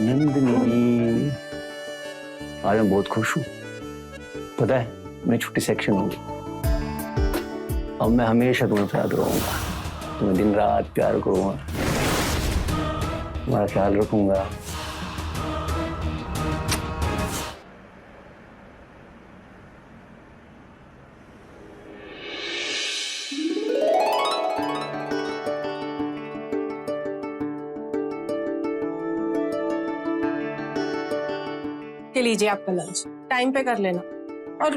नंदिनी, आज मैं बहुत खुश हूँ। पता है मेरी छुट्टी सेक्शन होगी। अब मैं हमेशा तुम्हें प्यार करूंगा, तुम्हें दिन रात प्यार करूंगा, तुम्हारा ख्याल रखूंगा। के लीजिए आपका लंच, टाइम पे कर लेना। और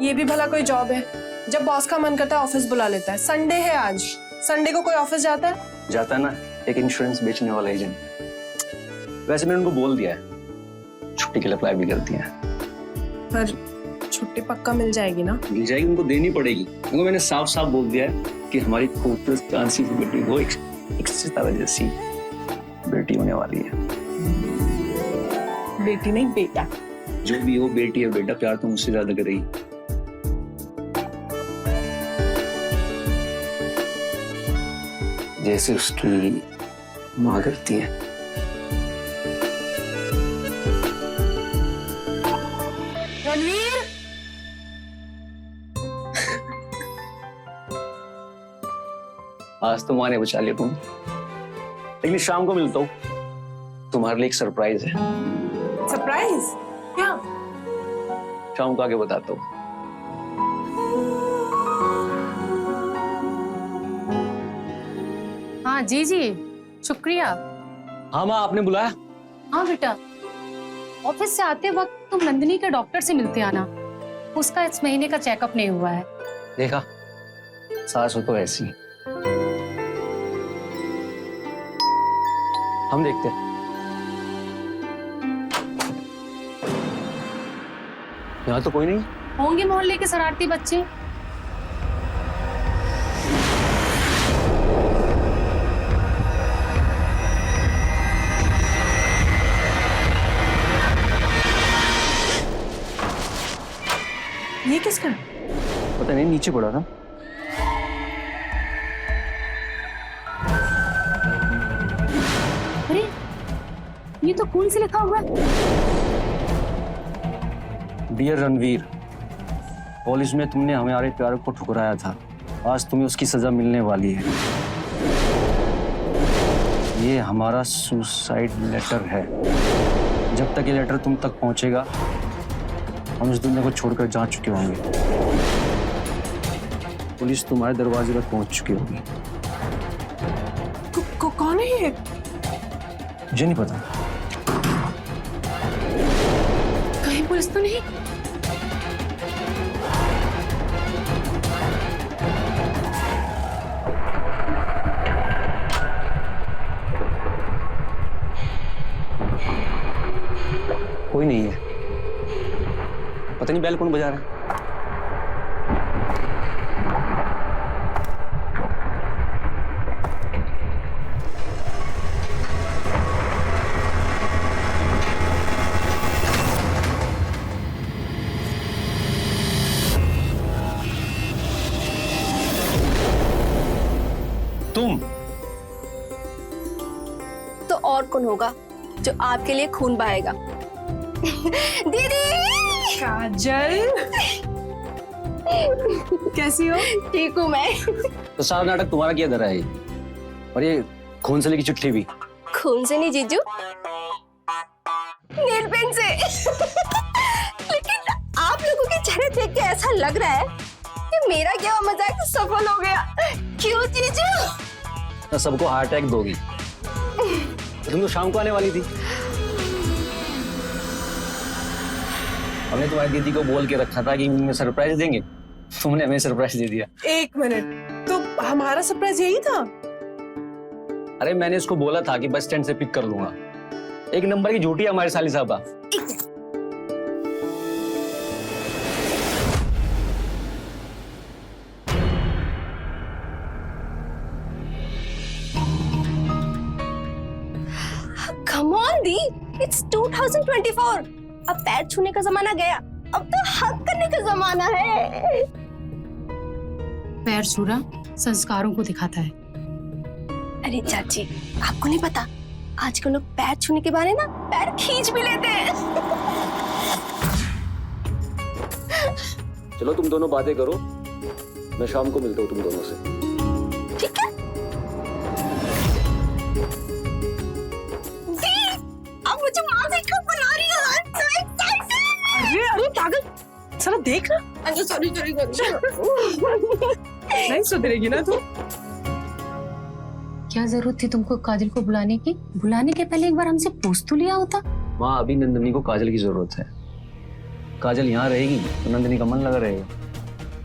ये भी भला कोई जॉब है? जब बॉस का मन करता है ऑफिस बुला लेता है। संडे है आज, संडे को कोई ऑफिस जाता है? जाता है ना, एक इंश्योरेंस बेचने वाला एजेंट। वैसे मैंने उनको बोल दिया है, छुट्टी के लिए अप्लाई भी कर दिया है। पर छुट्टी पक्का मिल जाएगी ना? मिल जाएगी, उनको देनी पड़ेगी। उनको मैंने साफ साफ बोल दिया है कि हमारी खूबसूरत चांसी की बेटी वो एक सितारा जैसी बेटी होने वाली है। बेटी नहीं बेटा। जो भी हो, बेटी है बेटा, प्यार तो मुझसे ज्यादा करेगी। जैसे उसकी माँ करती है। रणवीर, आज तो माँ ने बचा लिया तुम, लेकिन शाम को मिलता हूँ, तुम्हारे लिए एक सरप्राइज है। सरप्राइज? क्या? शाम को आके बताता हूँ। हाँ जी जी, शुक्रिया। हाँ माँ, आपने बुलाया? हाँ बेटा, ऑफिस से आते वक्त तुम नंदिनी के डॉक्टर से मिलते आना। उसका इस महीने का चेकअप नहीं हुआ है। देखा, सास हो तो ऐसी। हम देखते हैं। यहाँ तो कोई नहीं। होंगे मोहल्ले के शरारती बच्चे। ये किसका? पता नहीं, नीचे पड़ा था। अरे, ये तो खून से लिखा हुआ है। डियर रणवीर, पुलिस में तुमने हमारे प्यार को ठुकराया था। आज तुम्हें उसकी सजा मिलने वाली है। ये हमारा सुसाइड लेटर है। जब तक ये लेटर तुम तक पहुंचेगा, हम इस दुनिया को छोड़कर जा चुके होंगे। पुलिस तुम्हारे दरवाजे पर पहुंच चुकी होगी। कौन है ये? मुझे नहीं पता। कहीं पुलिस तो नहीं? कोई नहीं है। पता नहीं बेल कौन बजा रहा है। तुम तो और कौन होगा जो आपके लिए खून बहाएगा? दीदी! काजल, कैसी हो? ठीक हूँ मैं। तो सारा नाटक तुम्हारा किया धरा है। और ये खून से लिखी चिट्ठी भी। खून से नहीं जीजू, नील पेन से। लेकिन आप लोगों के चेहरे देख के ऐसा लग रहा है कि मेरा क्या मजाक सफल हो गया। क्यों जीजू? तो सबको हार्ट अटैक दोगी। तुम तो शाम को आने वाली थी। हमने तुम्हारी दीदी को बोल के रखा था कि इवनिंग में सरप्राइज देंगे। तुमने हमें सरप्राइज दे दिया। एक मिनट, तो हमारा सरप्राइज यही था? अरे मैंने इसको बोला था कि बस स्टैंड से पिक कर लूंगा। एक नंबर की झूठी है हमारी साली साहबा। Come on the, it's 2024. अब पैर छूने का जमाना गया, अब तो हक करने का जमाना है। पैर छूना संस्कारों को दिखाता है। अरे चाची, आपको नहीं पता, आजकल लोग पैर छूने के बारे ना पैर खींच भी लेते हैं। चलो तुम दोनों बातें करो, मैं शाम को मिलता हूँ तुम दोनों से। ठीक है। दी, अब मुझे माँ से कब बना रही हो? I'm so excited! अरे अरे पागल, साला देख ना, अच्छा सॉरी नहीं सुधरेगी ना तू। क्या जरूरत थी तुमको काजल को बुलाने की? बुलाने के पहले एक बार हमसे पूछ तो लिया होता। माँ, अभी नंदिनी को काजल की जरूरत है। काजल यहाँ रहेगी तो नंदिनी का मन लगा रहेगा।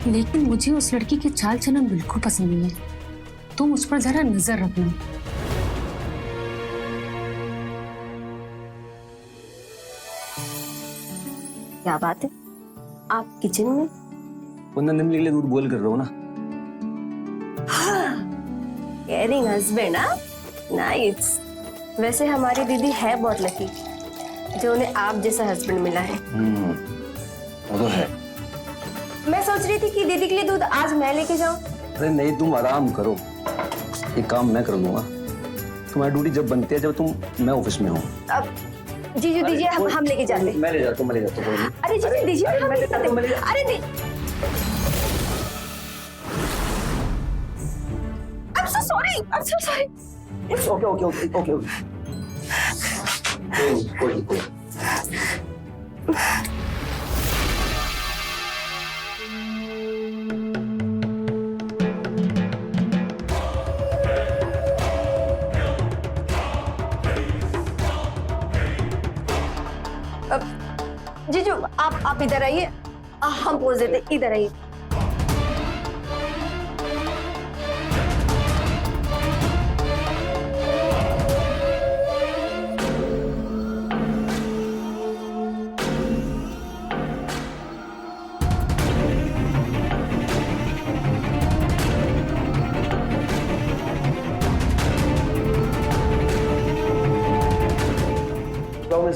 लेकिन मुझे उस लड़की की चाल चलन बिल्कुल पसंद नहीं है। तुम उस पर जरा नजर रखना। क्या बात है, आप किचन में? वो नंदिनी के लिए दूध बॉईल कर रहा हूँ ना। केयरिंग हस्बैंड, हाँ, नाइस। वैसे हमारी दीदी है बहुत लकी जो उन्हें आप जैसा हस्बैंड मिला है। वो तो है। मैं सोच रही थी कि दीदी के लिए दूध आज मैं लेके जाऊं। अरे नहीं, तुम आराम करो, ये काम मैं कर लूंगा। तुम्हारी ड्यूटी जब बनती है जब मैं ऑफिस में हूँ। अब जीजू दीजिए, हम लेके जाते हैं। मैं ले जाता हूँ, मैं ले जाता हूँ। अरे जीजू दीजिए, हम लेके जाते हैं। अरे दी, I'm so sorry. ओके। कोई। जीजू आप इधर आइए, हम पोज देते, इधर आइए।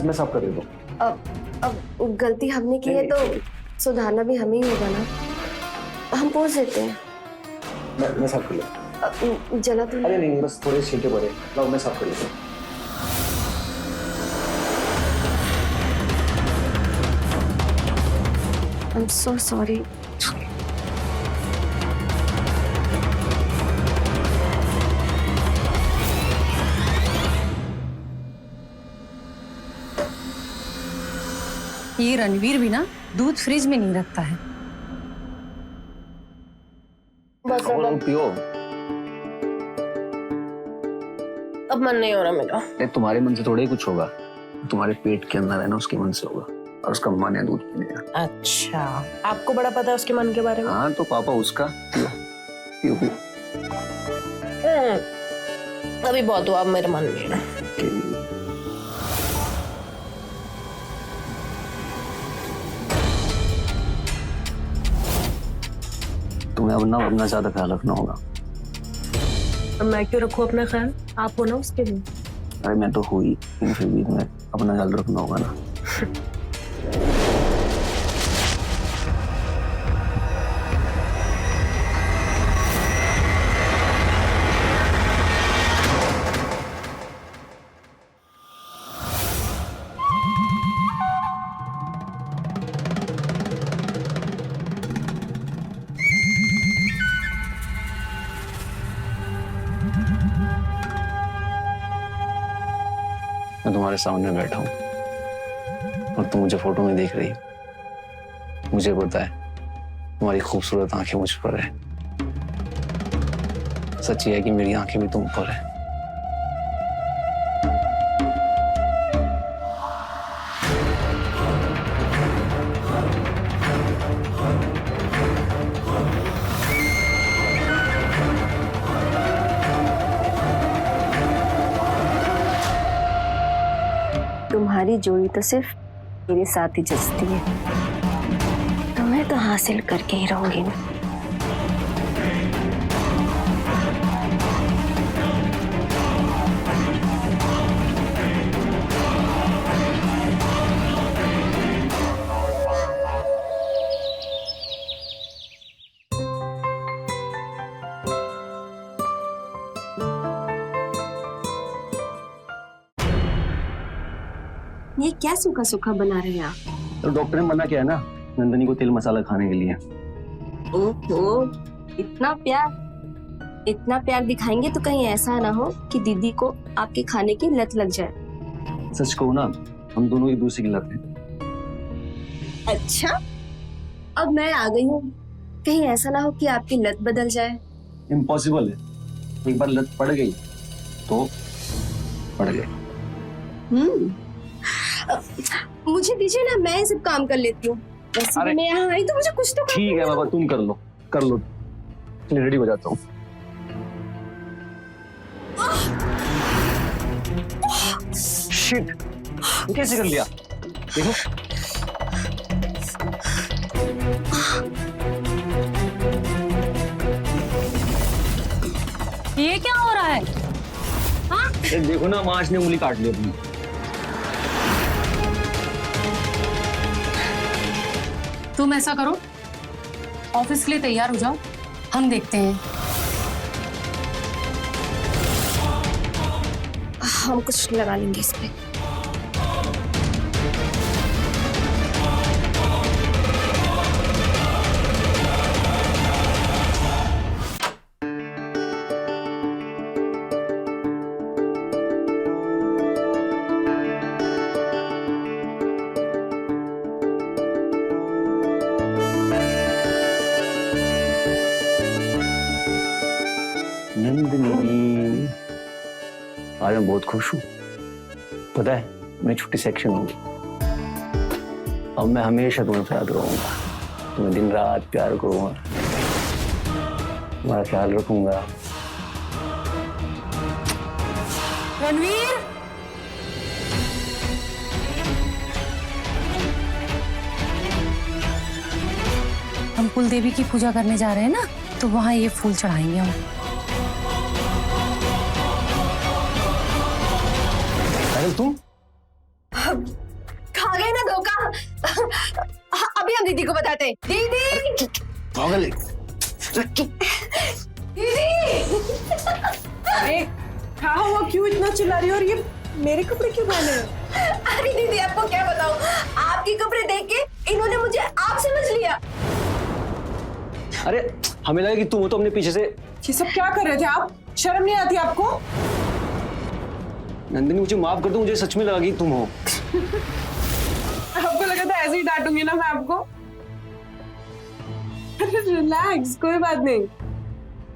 मैं साफ कर देता हूँ। अब गलती हमने की है तो सुधारना भी हमें ही होगा ना। हम पोज देते हैं। मैं साफ कर लेता जला तो अरे नहीं, बस थोड़े छींटे पड़े। लाओ मैं साफ कर लेता हूँ। I'm so sorry. ये रणवीर भी ना दूध फ्रिज में नहीं रखता है। बस और पियो। अब मन नहीं हो रहा मेरा। तुम्हारे मन से थोड़ा ही कुछ होगा, तुम्हारे पेट के अंदर है ना, उसके मन से होगा, और उसका मन है दूध पीने का। अच्छा, आपको बड़ा पता है उसके मन के बारे में? हाँ तो पापा उसका। पियो। अभी बहुत हुआ, अब मेरा मन नहीं है। तुम्हें अब ना अपना ज्यादा ख्याल रखना होगा। अब मैं क्यों रखूं अपना ख्याल? आप हो ना उसके लिए। अरे मैं तो हुई, लेकिन फिर भी तुम्हें अपना ख्याल रखना होगा ना। मैं तुम्हारे सामने बैठा हूँ और तुम मुझे फोटो में देख रही हो। मुझे पता है तुम्हारी खूबसूरत आंखें मुझ पर है। सच ये है कि मेरी आंखें भी तुम पर है। तुम्हारी जोड़ी तो सिर्फ मेरे साथ ही जचती है, तुम्हें तो हासिल करके ही रहूंगी मैं। ये क्या सूखा सूखा बना रहे हैं आप? तो डॉक्टर ने मना किया है ना नंदनी को तेल मसाला खाने के लिए। ओहो, इतना प्यार दिखाएंगे तो कहीं ऐसा ना हो कि दीदी को आपके खाने की लत लग जाए। सच कहूँ ना, हम दोनों एक दूसरे की लत हैं। अच्छा, अब मैं आ गई हूँ, कहीं ऐसा ना हो कि आपकी लत बदल जाए। इम्पॉसिबल है, एक बार लत पड़ गई तो पड़ गई। मुझे दीजिए ना, मैं ये सब काम कर लेती हूँ। वैसे भी मैं यहाँ आई तो मुझे कुछ तो ठीक है बाबा, तुम कर लो। चलिए रेडी हो जाता हूँ। शिट, कैसे कर लिया? देखो ये क्या हो रहा है? हाँ? ये देखो ना, मांस ने उंगली काट ली अपनी। तुम ऐसा करो, ऑफिस के लिए तैयार हो जाओ, हम देखते हैं। हम कुछ लगा लेंगे इस पे। नंदनी, आज मैं बहुत खुश हूँ। पता है, मेरी छुट्टी सेक्शन होगी। अब मैं हमेशा तुम्हें याद रहूंगा, तुम्हें दिन रात प्यार करूंगा, तुम्हारा ख्याल रखूंगा। रणवीर, हम कुल देवी की पूजा करने जा रहे हैं ना, तो वहां ये फूल चढ़ाएंगे हम। अरे तुम खा गए ना धोखा। अभी हम दीदी को बताते हैं। दीदी, पागल है। दीदी। अरे क्या हुआ, क्यों इतना चिल्ला रही हो? और ये मेरे कपड़े क्यों पहने हो? अरे दीदी, आपको क्या बताऊं, आपके कपड़े देख के इन्होंने मुझे आप समझ लिया। अरे हमें लगा कि तुम हो तो हमने पीछे से। ये सब क्या कर रहे थे आप? शर्म नहीं आती आपको? नंदिनी मुझे माफ कर दो, मुझे सच में लगा कि तुम हो। आपको लगा था ऐसे ही डांटूंगी ना मैं आपको? रिलैक्स, कोई बात नहीं।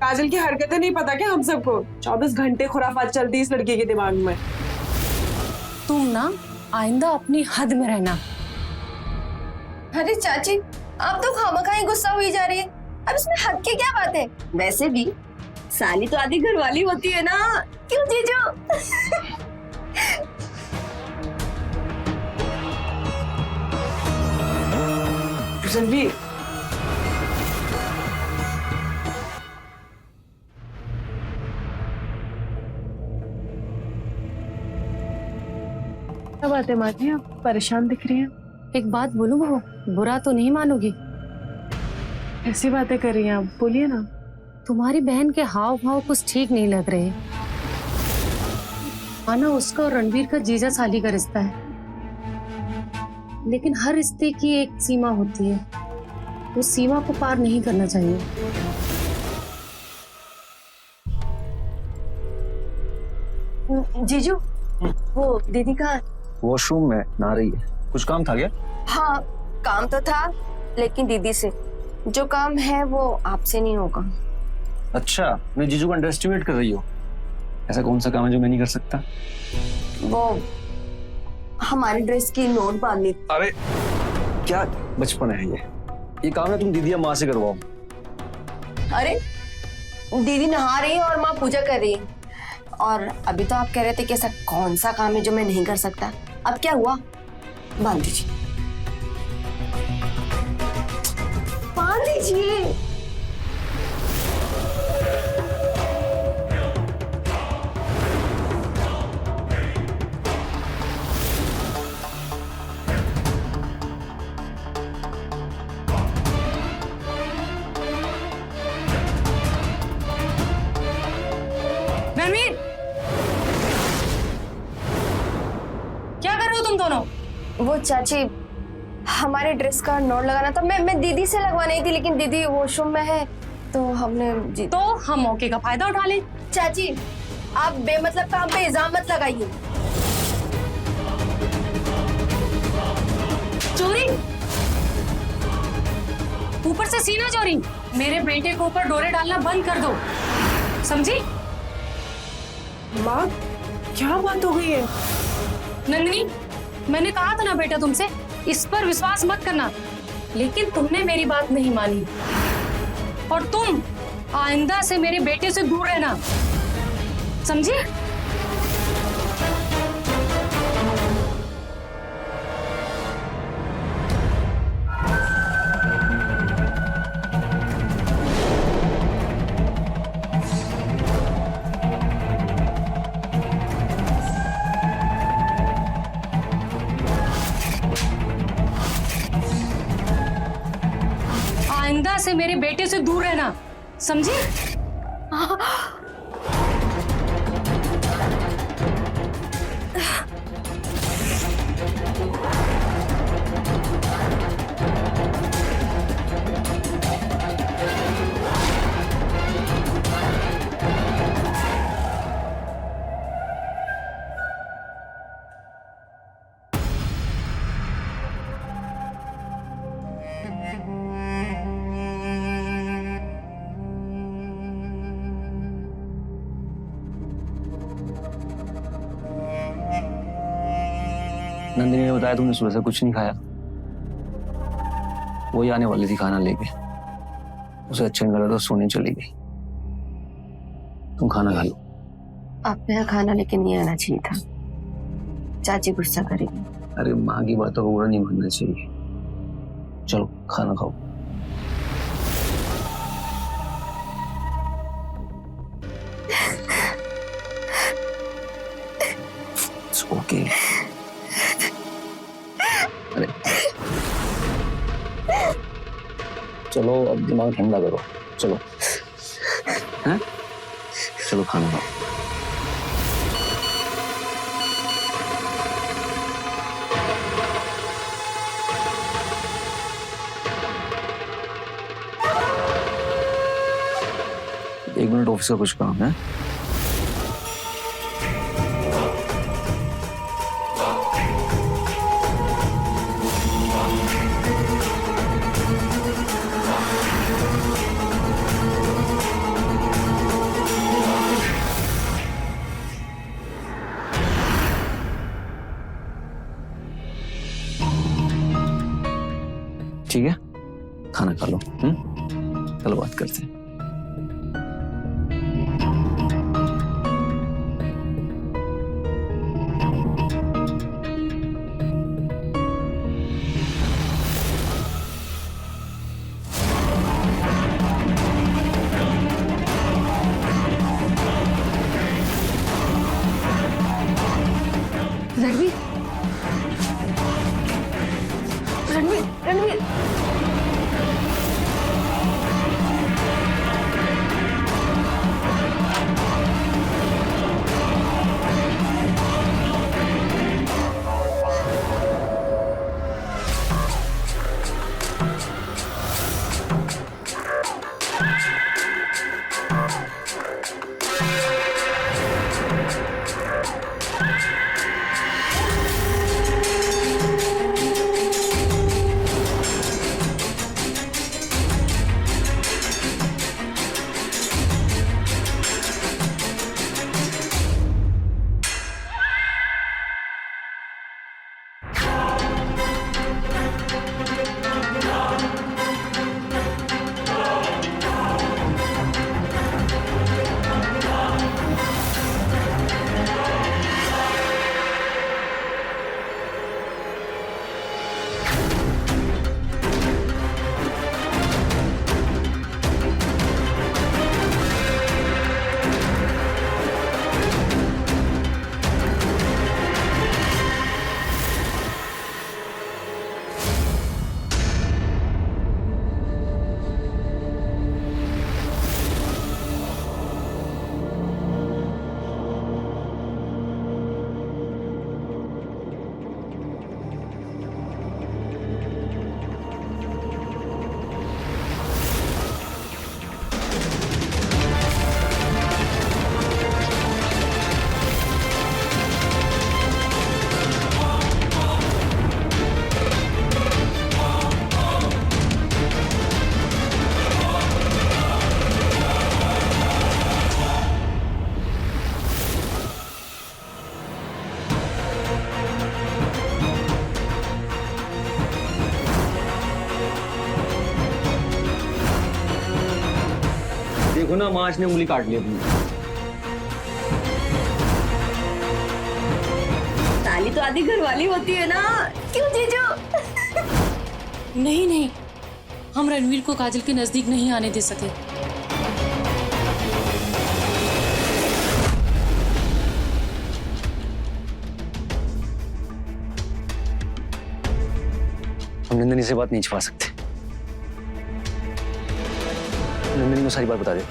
काजल की हरकतें नहीं पता क्या हम सबको? 24 घंटे खुराफात चलती है इस लड़की के दिमाग में। तुम ना आइंदा अपनी हद में रहना। अरे चाची, आप तो खामखा ही गुस्सा हुई जा रही है। अब इसमें हद की क्या बात है? वैसे भी साली तो आधी घरवाली होती है ना, क्यों जीजू? रणवीर, क्या बात है माँ जी, आप परेशान दिख रही हैं? एक बात बोलूं बहू, बुरा तो नहीं मानोगी? ऐसी बातें कर रही हैं आप, बोलिए ना। तुम्हारी बहन के हाव भाव कुछ ठीक नहीं लग रहे। माना उसका और रणवीर का जीजा साली का रिश्ता है, लेकिन हर रिश्ते की एक सीमा होती है, उस सीमा को पार नहीं करना चाहिए। जीजू, वो दीदी का। वॉशरूम में नहा रही है, कुछ काम था क्या? हाँ, काम तो था, लेकिन दीदी से। जो काम है वो आपसे नहीं होगा। अच्छा, मैं जीजू को अंडर एस्टिमेट कर रही हो? ऐसा कौन सा काम है जो मैं नहीं कर सकता? वो हमारी ड्रेस की नोट बांधनी। अरे क्या बचपन है ये काम है तुम दीदी या माँ से करवाओ। अरे दीदी नहा रही है और माँ पूजा कर रही है, और अभी तो आप कह रहे थे कि ऐसा कौन सा काम है जो मैं नहीं कर सकता। अब क्या हुआ? बांध दीजिए, बांध दीजिए। रणवीर, क्या कर रहे हो तुम तुम दोनों? वो चाची, हमारे ड्रेस का नोट लगाना था। मैं दीदी से लगवानी थी, लेकिन दीदी वॉशरूम में है, तो हमने तो हम मौके का फायदा उठा लें। चाची, आप बेमतलब का हम पे इल्जाम मत लगाइए। चोरी, ऊपर से सीना चोरी। मेरे बेटे के ऊपर डोरे डालना बंद कर दो, समझी? माँ, क्या बात हो गई है? नंदिनी, मैंने कहा था ना बेटा तुमसे, इस पर विश्वास मत करना, लेकिन तुमने मेरी बात नहीं मानी। और तुम आइंदा से मेरे बेटे से दूर रहना, समझी? आइंदा से मेरे बेटे से दूर रहना, समझी? नंदिनी ने बताया तुमने सुबह से कुछ नहीं खाया। वही आने वाली थी खाना लेके, उसे अच्छा नहीं लगा तो सोने चली गई। तुम खाना खा लो। आपके यहाँ खाना लेके नहीं आना चाहिए था, चाची गुस्सा करेगी। अरे माँ की बातों को बुरा नहीं मानना चाहिए। चलो खाना खाओ। ओके। अरे चलो अब दिमाग ठंडा करो, चलो। हैं? चलो खाना खाओ। एक मिनट, ऑफिस का कुछ काम है। ठीक है, खाना खा लो। चलो बात करते हैं। रणवीर, रणवीर, रणवीर, देखो ना, मार्च ने उंगली काट ली अपनी। साली तो आधी घरवाली होती है ना, क्यों जीजू? नहीं नहीं, हम रणवीर को काजल के नजदीक नहीं आने दे सके। हम नंदिनी से बात नहीं छुपा सकते। नंदिनी को सारी बात बता दे।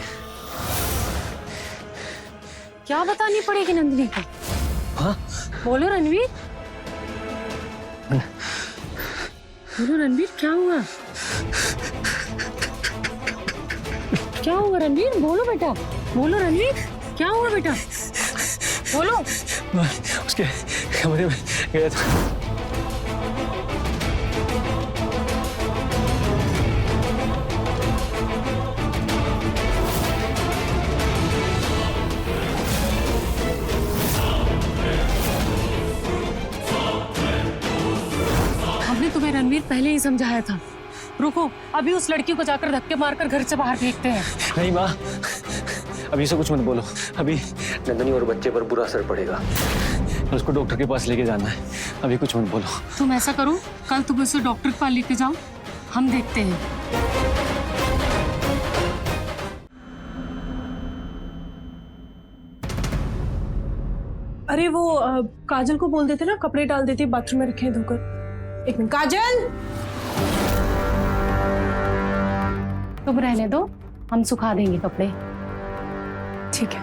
क्या बतानी पड़ेगी नंदिनी को? हाँ? बोलो रणवीर, बोलो रणवीर, क्या हुआ? क्या हुआ रणवीर? बोलो बेटा, बोलो रणवीर, क्या हुआ बेटा? बोलो। उसके कमरे में गया था। हमने तुम्हें रणवीर पहले ही समझाया था। रुको, अभी उस लड़की को जाकर धक्के मारकर घर से बाहर फेंकते हैं। नहीं माँ, अभी से कुछ मत बोलो। अभी नंदिनी और बच्चे पर बुरा असर पड़ेगा। उसको डॉक्टर के पास लेके जाना है। अभी कुछ मत बोलो। तुम ऐसा करो, कल तुम उसे डॉक्टर के पास लेके जाओ, हम देखते हैं। अरे वो काजल को बोल देते ना, कपड़े डाल देती, बाथरूम में रखे हैं धोकर। एक मिनट काजल, तुम रहने दो, हम सुखा देंगे कपड़े। ठीक है,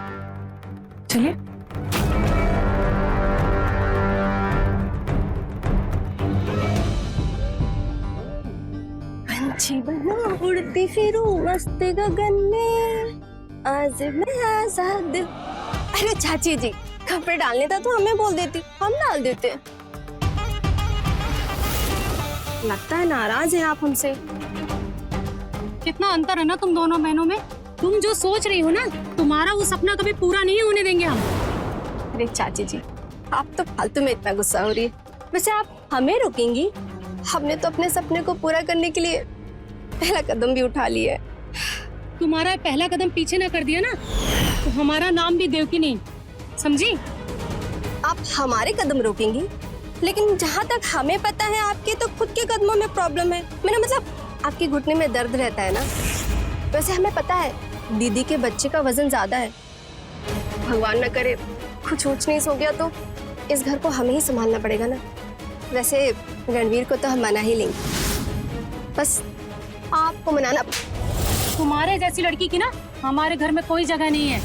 चलिए। पंछी बना उड़ती फिरूं मस्त गगन में, आज मैं आजाद। अरे चाची जी, कपड़े डालने था तो हमें बोल देती, हम डाल देते। लगता है नाराज हैं आप हमसे। कितना अंतर है ना तुम दोनों बहनों में। तुम जो सोच रही हो ना, तुम्हारा वो सपना कभी पूरा नहीं होने देंगे हम। अरे चाची जी, आप तो फालतू में इतना गुस्सा हो रही है। वैसे आप हमें रोकेंगी? हमने तो अपने सपने को पूरा करने के लिए पहला कदम भी उठा लिया है। तुम्हारा पहला कदम पीछे ना कर दिया ना, तो हमारा नाम भी देवकी नहीं, समझी? आप हमारे कदम रोकेंगी, लेकिन जहाँ तक हमें पता है आपके तो खुद के कदमों में प्रॉब्लम है। मेरा मतलब आपके घुटने में दर्द रहता है ना। वैसे हमें पता है दीदी के बच्चे का वजन ज्यादा है। भगवान न करे कुछ ऊंच नीच हो गया तो इस घर को हमें ही संभालना पड़ेगा ना। वैसे रणवीर को तो हम मना ही लेंगे, बस आपको मनाना। तुम्हारे जैसी लड़की की ना हमारे घर में कोई जगह नहीं है।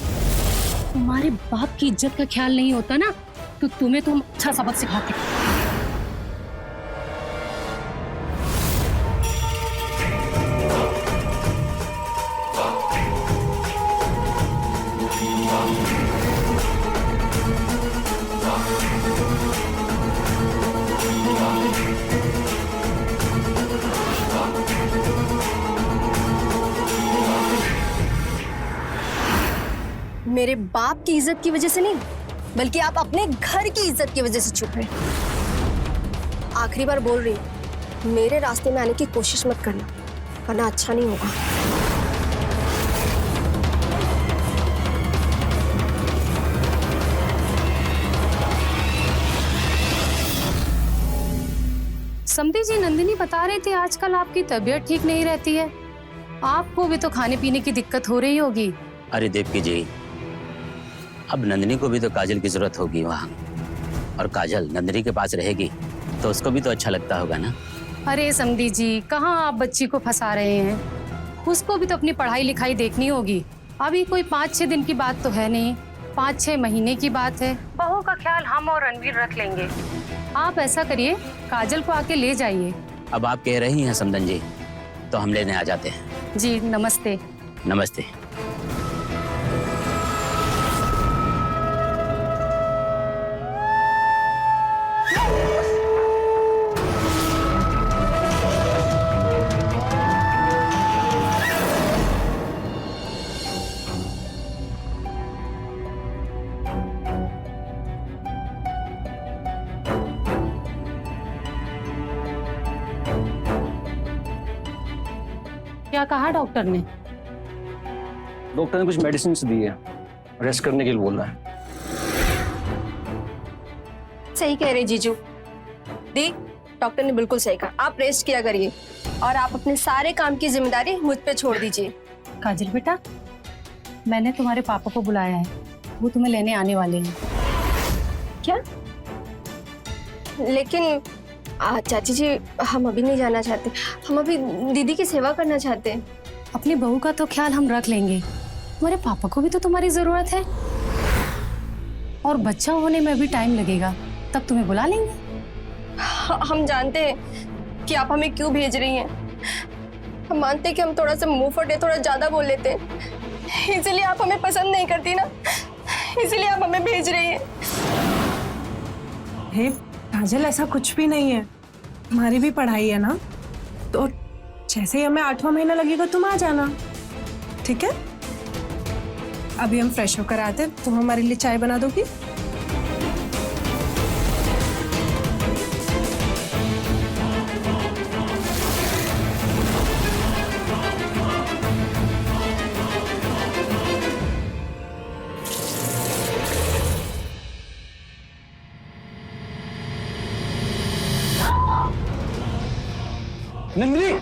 तुम्हारे बाप की इज्जत का ख्याल नहीं होता ना, तो तुम्हें तो हम अच्छा सबक सिखाते। मेरे बाप की इज्जत की वजह से नहीं, बल्कि आप अपने घर की इज्जत की वजह से चुप हैं। आखिरी बार बोल रही हूं, मेरे रास्ते में आने की कोशिश मत करना, वरना अच्छा नहीं होगा। समधी जी, नंदिनी बता रहे थे आजकल आपकी तबीयत ठीक नहीं रहती है। आपको भी तो खाने पीने की दिक्कत हो रही होगी। अरे देवकी जी, अब नंदिनी को भी तो काजल की जरूरत होगी वहाँ, और काजल नंदिनी के पास रहेगी तो उसको भी तो अच्छा लगता होगा ना। अरे समधी जी, कहाँ आप बच्ची को फंसा रहे हैं? उसको भी तो अपनी पढ़ाई लिखाई देखनी होगी। अभी कोई 5-6 दिन की बात तो है नहीं, 5-6 महीने की बात है। बहू का ख्याल हम और रणवीर रख लेंगे। आप ऐसा करिए, काजल को आके ले जाइए। अब आप कह रही हैं समधन जी, तो हम लेने आ जाते हैं। जी नमस्ते। नमस्ते। क्या कहा डॉक्टर ने? डॉक्टर ने कुछ मेडिसिन दी है, रेस्ट करने के लिए बोल रहा है। सही कह रहे जीजू। दी, डॉक्टर ने बिल्कुल सही कहा, आप रेस्ट किया करिए और आप अपने सारे काम की जिम्मेदारी मुझ पे छोड़ दीजिए। काजल बेटा, मैंने तुम्हारे पापा को बुलाया है, वो तुम्हें लेने आने वाले हैं। क्या? लेकिन चाची जी, हम अभी नहीं जाना चाहते, हम अभी दीदी की सेवा करना चाहते हैं। अपनी बहू का तो ख्याल हम रख लेंगे, तुम्हारे पापा को भी तो तुम्हारी जरूरत है, और बच्चा होने में भी टाइम लगेगा, तब तुम्हें बुला लेंगे। हम जानते हैं कि आप हमें क्यों भेज रही हैं। हम मानते हैं कि हम थोड़ा सा मुंह फटे, थोड़ा ज्यादा बोल लेते हैं, इसलिए आप हमें पसंद नहीं करती ना, इसलिए आप हमें भेज रही हैं। हे काजल, ऐसा कुछ भी नहीं है, हमारी भी पढ़ाई है ना, तो जैसे ही हमें 8वां महीना लगेगा तुम आ जाना, ठीक है? अभी हम फ्रेश होकर आते हैं, तुम हमारे लिए चाय बना दोगी? नंदिनी,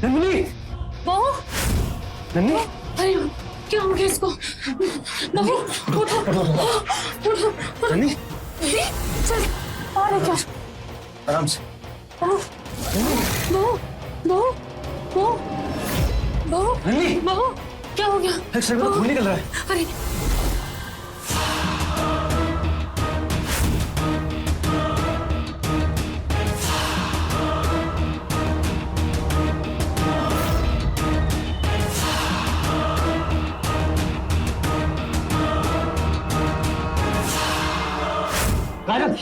नंदिनी, बहू, नंदिनी, अरे क्या हो गया इसको? बहू, उठो, उठो, नंदिनी, चल, अरे क्या? आराम से। बहू, बहू, बहू, बहू, बहू, नंदिनी, बहू, क्या हो गया? एक सर में खून निकल रहा है। अरे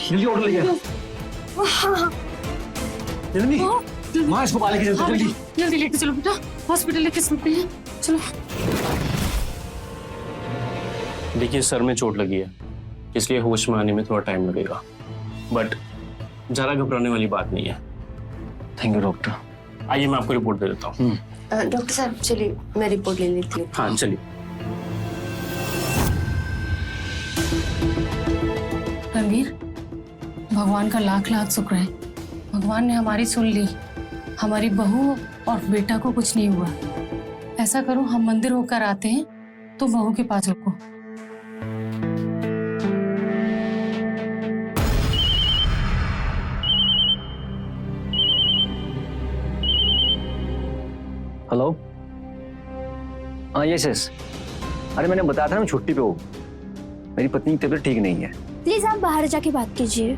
जल्दी ऑर्डर लेके जल्दी, माँ इसको पाले के जल्दी जल्दी लेके चलो बेटा, हॉस्पिटल लेके चलते हैं, चलो। देखिए, सर में चोट लगी है, इसलिए होश में आने में थोड़ा टाइम लगेगा, बट ज़रा घबराने वाली बात नहीं है। Thank you doctor. आइए, मैं आपको रिपोर्ट दे देता हूँ। डॉक्टर साहब चलिए, मैं रिपोर्ट ले लेती हूँ। हाँ चलिए। रणवीर, भगवान का लाख लाख शुक्र है, भगवान ने हमारी सुन ली, हमारी बहू और बेटा को कुछ नहीं हुआ। ऐसा करो, हम मंदिर होकर आते हैं, तो बहू के पास रुको। हेलो, हाँ यस यस, अरे मैंने बताया था ना, मैं छुट्टी पे हूँ, मेरी पत्नी की तबीयत ठीक नहीं है। प्लीज आप बाहर जाके बात कीजिए।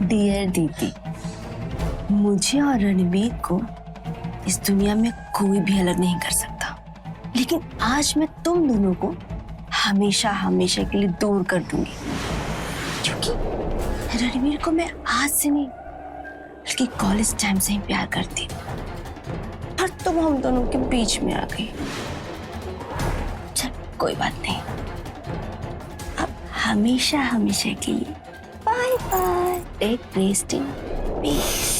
डियर दीदी, मुझे और रणवीर को इस दुनिया में कोई भी अलग नहीं कर सकता, लेकिन आज मैं तुम दोनों को हमेशा हमेशा के लिए दूर कर दूंगी, क्योंकि रणवीर को मैं आज से नहीं बल्कि कॉलेज टाइम से ही प्यार करती हूँ, और तुम हम दोनों के बीच में आ गई। चल कोई बात नहीं, अब हमेशा हमेशा के लिए bye bye, take rest in peace.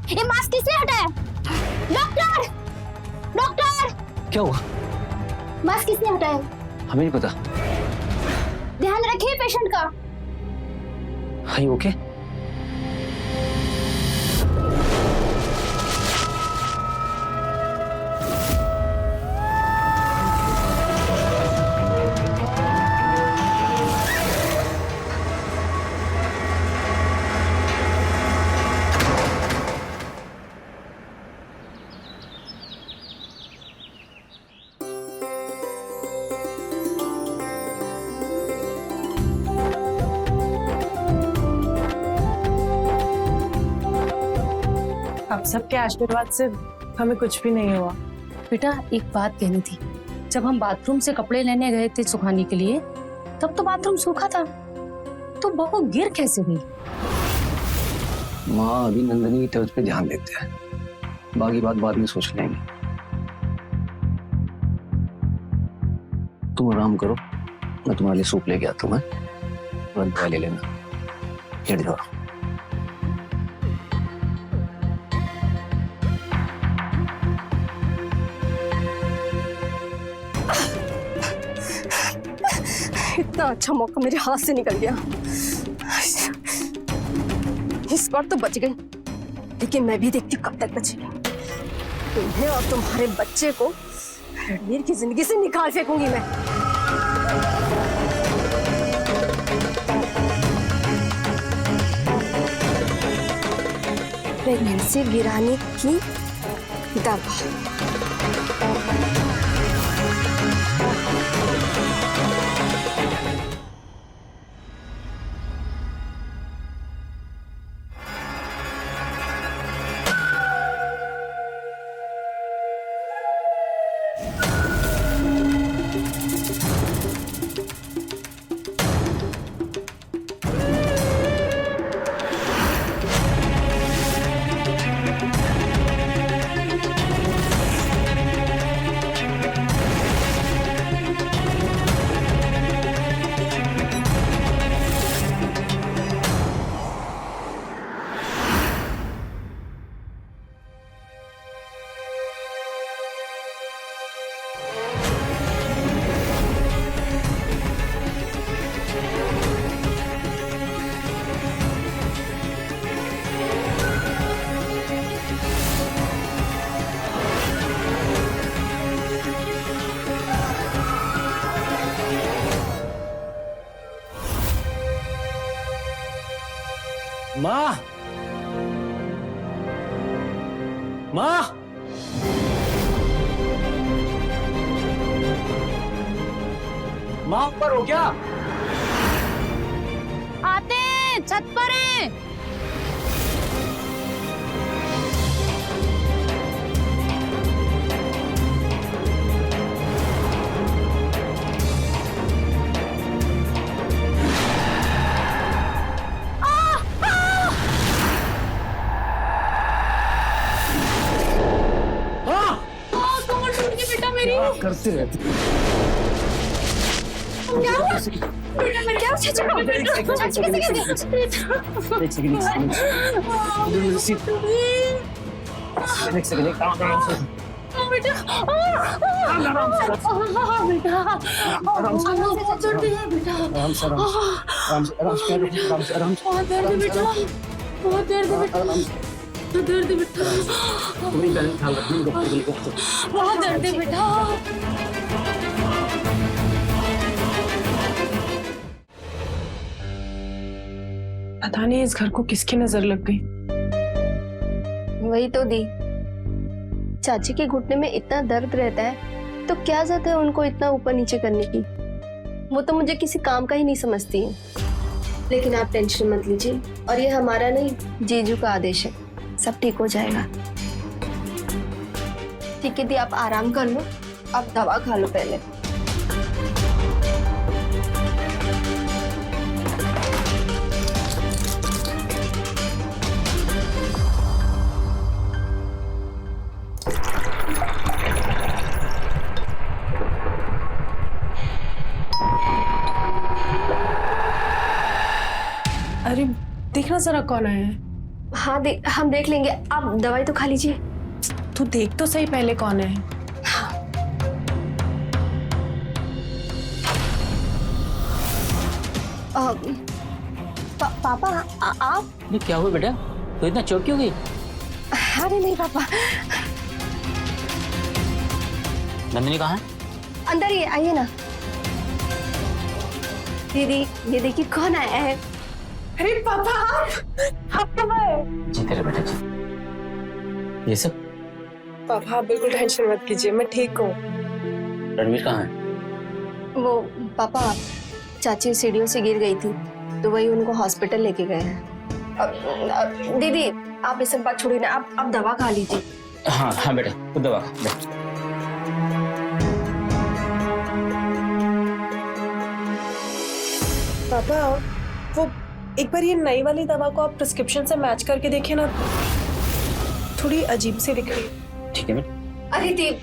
ये मास्क किसने हटाया? डॉक्टर! डॉक्टर! क्या हुआ? मास्क किसने हटाया? हमें नहीं पता। ध्यान रखिए पेशेंट का। हाँ ओके। आप सबके आशीर्वाद से हमें कुछ भी नहीं हुआ। बेटा एक बात कहनी थी, जब हम बाथरूम से कपड़े लेने गए थे सुखाने के लिए, तब तो बाथरूम सूखा था, तो बहू गिर कैसे गई? माँ अभी नंदनी की तबीयत पे ध्यान देते हैं, बाकी बात बाद में सोच लेंगे। तुम आराम करो, मैं तुम्हारे लिए सूप लेके आता हूँ। दवा ले लेना, लेट जाओ। इतना अच्छा मौका मेरे हाथ से निकल गया। इस बार तो बच गई, लेकिन मैं भी देखती कब तक बचेगी। तुम्हें और तुम्हारे बच्चे को रणवीर की जिंदगी से निकाल फेंकूंगी मैं। प्रेगनेंसी गिराने की दवा। माँ, माँ, माँ ऊपर हो क्या? आते हैं, छत पर हैं। करते रहते। क्या हुआ? क्या चाची को? चाची कैसे गिर गई? एक सेकंड, आराम से। बेटा बहुत दर्द बेटा, दर्द बेटा, बहुत दर्द बेटा। पता नहीं इस घर को किसकी नजर लग गई। वही तो दी, चाची के घुटने में इतना दर्द रहता है तो क्या जरूरत है उनको इतना ऊपर नीचे करने की। वो तो मुझे किसी काम का ही नहीं समझती है। लेकिन आप टेंशन मत लीजिए, और ये हमारा नहीं जीजू का आदेश है, सब ठीक हो जाएगा। ठीक है दी, आप आराम कर लो, आप दवा खा लो पहले। अरे देखना जरा कौन आया है। हाँ हम देख लेंगे, आप दवाई तो खा लीजिए। तू देख तो सही पहले कौन है। पापा आप? ये क्या हुआ बेटा, तो इतना चौंक क्यों गई? अरे नहीं पापा। नंदिनी कहाँ है? अंदर ही आइए ना। दीदी ये देखिए कौन आया है। अरे पापा आप कब आए? जी तेरे बेटा जी। ये सब? पापा आप बिल्कुल टेंशन मत कीजिए, मैं ठीक हूँ। रणवीर कहाँ है? वो पापा चाची सीढ़ियों से गिर गई थी तो वही उनको हॉस्पिटल लेके गए हैं। दीदी आप ये सब बात छोड़िए ना, आप दवा खा लीजिए। हाँ हाँ बेटा, तो दवा खा, बैठ। पापा वो एक बार ये नई वाली दवा को आप प्रिस्क्रिप्शन से मैच करके देखिए ना, थोड़ी अजीब सी दिख रही है। ठीक है बेटा। अरे देव,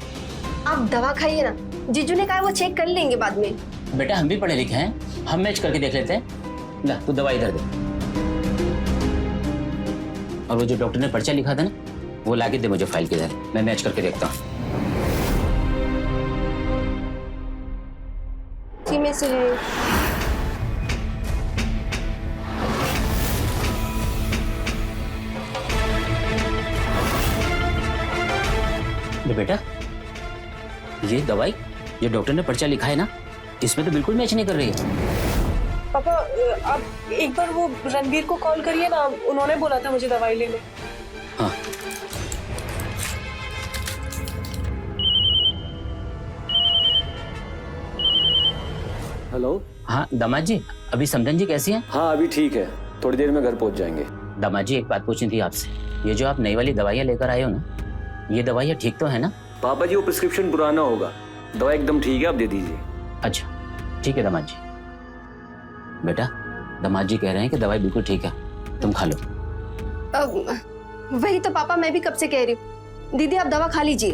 आप दवा खाइए ना, जीजू ने कहा वो चेक कर लेंगे बाद में। बेटा हम भी पढ़े लिखे हैं, हम मैच करके देख लेते हैं। ला तू दवा इधर दे, और वो जो डॉक्टर ने पर्चा लिखा था ना, वो लाके दे मुझे फाइल के इधर, मैं मैच करके देखता हूँ। इसी में से है। तो बेटा ये दवाई जो डॉक्टर ने पर्चा लिखा है ना, इसमें तो बिल्कुल मैच नहीं कर रही है। पापा आप एक बार वो रणवीर को कॉल करिए ना, उन्होंने बोला था मुझे दवाई लेने। हाँ हेलो। हाँ दामाद जी, अभी समधन जी कैसी हैं? हाँ अभी ठीक है, थोड़ी देर में घर पहुंच जाएंगे। दामाद जी एक बात पूछनी थी आपसे, ये जो आप नई वाली दवाइयाँ लेकर आए हो ना, ये दवाइयाँ ठीक तो है ना? पापा जी वो प्रिस्क्रिप्शन पुराना होगा, दवा एकदम ठीक है, आप दे दीजिए। अच्छा ठीक है दामाद जी। बेटा दामाद जी कह रहे हैं कि दवाई बिल्कुल ठीक है, तुम खा लो। वही तो पापा मैं भी कब से कह रही हूँ। दीदी आप दवा खा लीजिए।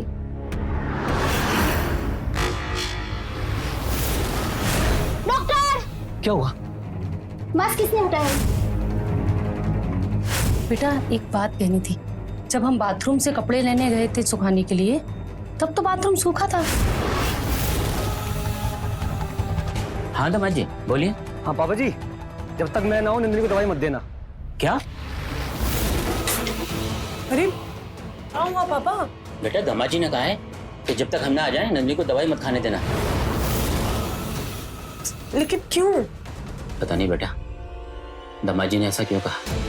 डॉक्टर, क्या हुआ? मास्क किसने हटाया? बेटा एक बात कहनी थी, जब हम बाथरूम से कपड़े लेने गए थे सुखाने के लिए, तब तो बाथरूम सूखा था। हाँ दामाद जी बोलिए। हाँ पापा जी, जब तक मैं ना हूं नंदिनी को दवाई मत देना। क्या? अरे क्या हुआ पापा? बेटा दामाद जी ने कहा है कि जब तक हम ना आ जाए नंदिनी को दवाई मत खाने देना। लेकिन क्यों? पता नहीं बेटा, दामाद जी ने ऐसा क्यों कहा।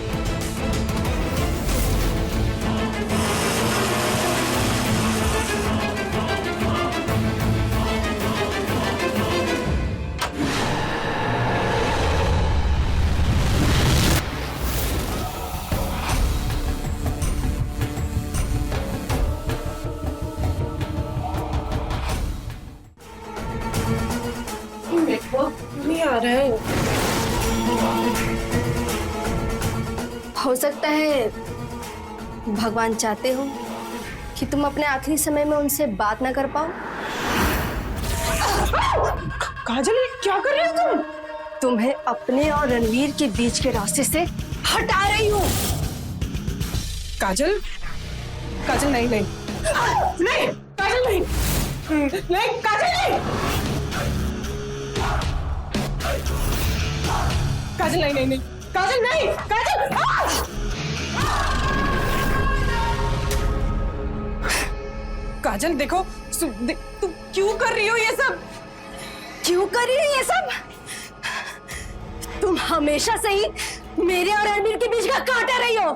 नहीं आ रहा है। हो सकता है भगवान चाहते हो कि तुम अपने आखिरी समय में उनसे बात ना कर पाओ। काजल ये क्या कर रही हो तुम? तुम्हें अपने और रणवीर के बीच के रास्ते से हटा रही हूँ। काजल, काजल नहीं नहीं नहीं, काजल नहीं नहीं, काजल नहीं, काजल नहीं नहीं नहीं, काजल नहीं, काजल काजल देखो, तुम क्यों कर रही हो ये सब? क्यों कर रही है ये सब? तुम हमेशा से ही मेरे और रणवीर के बीच का कांटा रही हो।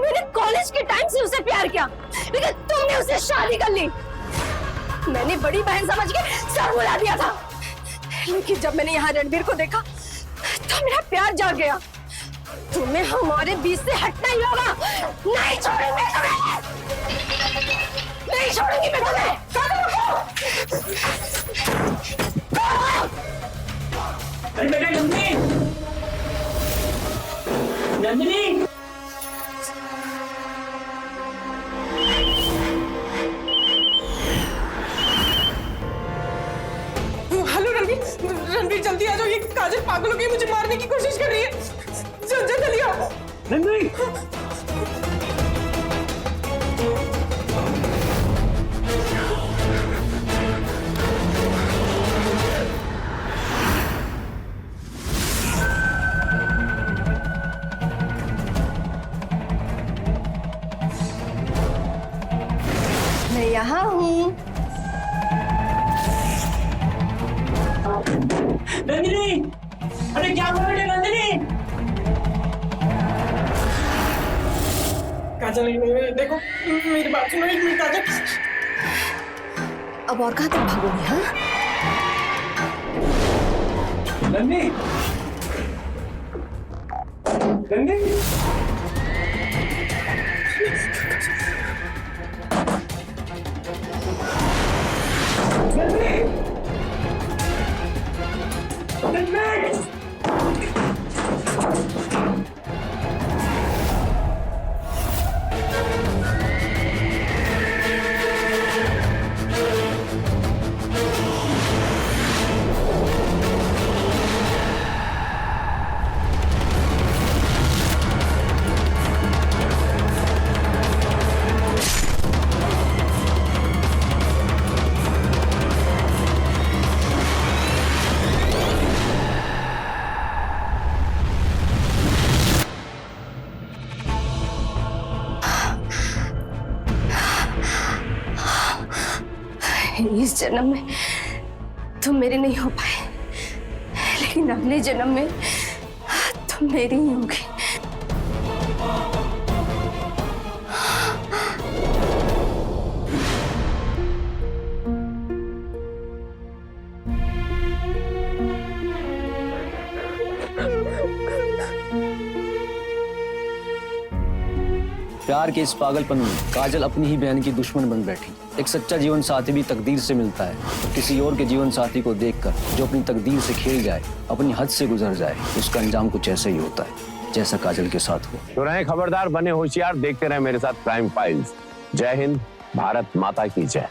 मैंने कॉलेज के टाइम से उसे प्यार किया, लेकिन तुमने उसे शादी कर ली। मैंने बड़ी बहन समझ के सब बुला दिया था, लेकिन जब मैंने यहाँ रणवीर को देखा तो मेरा प्यार जाग गया। तुम्हें हमारे बीच से हटना ही होगा। नहीं छोड़ूंगी तुम्हें, नहीं छोड़ूंगी मैं तुम्हें। अरे बेटा नंदिनी, नंदिनी। हेलो रणवीर, रणवीर जल्दी आ जाओ, ये काजल पागल हो गई, मुझे मारने की कोशिश कर रही है। जल्दी आओ। नंदिनी मैं यहाँ हूँ। नंदिनी, अरे क्या हुआ बेटा नंदिनी? काजल नहीं, देखो मेरी बात सुनो एक मिनट। काजल अब और कहाँ तक भागोगी? हाँ नंदिनी इस जन्म में तुम मेरे नहीं हो पाए, लेकिन अगले जन्म में तुम मेरी ही होगी। प्यार के इस पागलपन में काजल अपनी ही बहन की दुश्मन बन बैठी। एक सच्चा जीवन साथी भी तकदीर से मिलता है, तो किसी और के जीवन साथी को देखकर जो अपनी तकदीर से खेल जाए, अपनी हद से गुजर जाए, उसका अंजाम कुछ ऐसा ही होता है जैसा काजल के साथ हुआ। तो रहें खबरदार, बने होशियार, देखते रहे मेरे साथ क्राइम फाइल्स। जय हिंद, भारत माता की जय।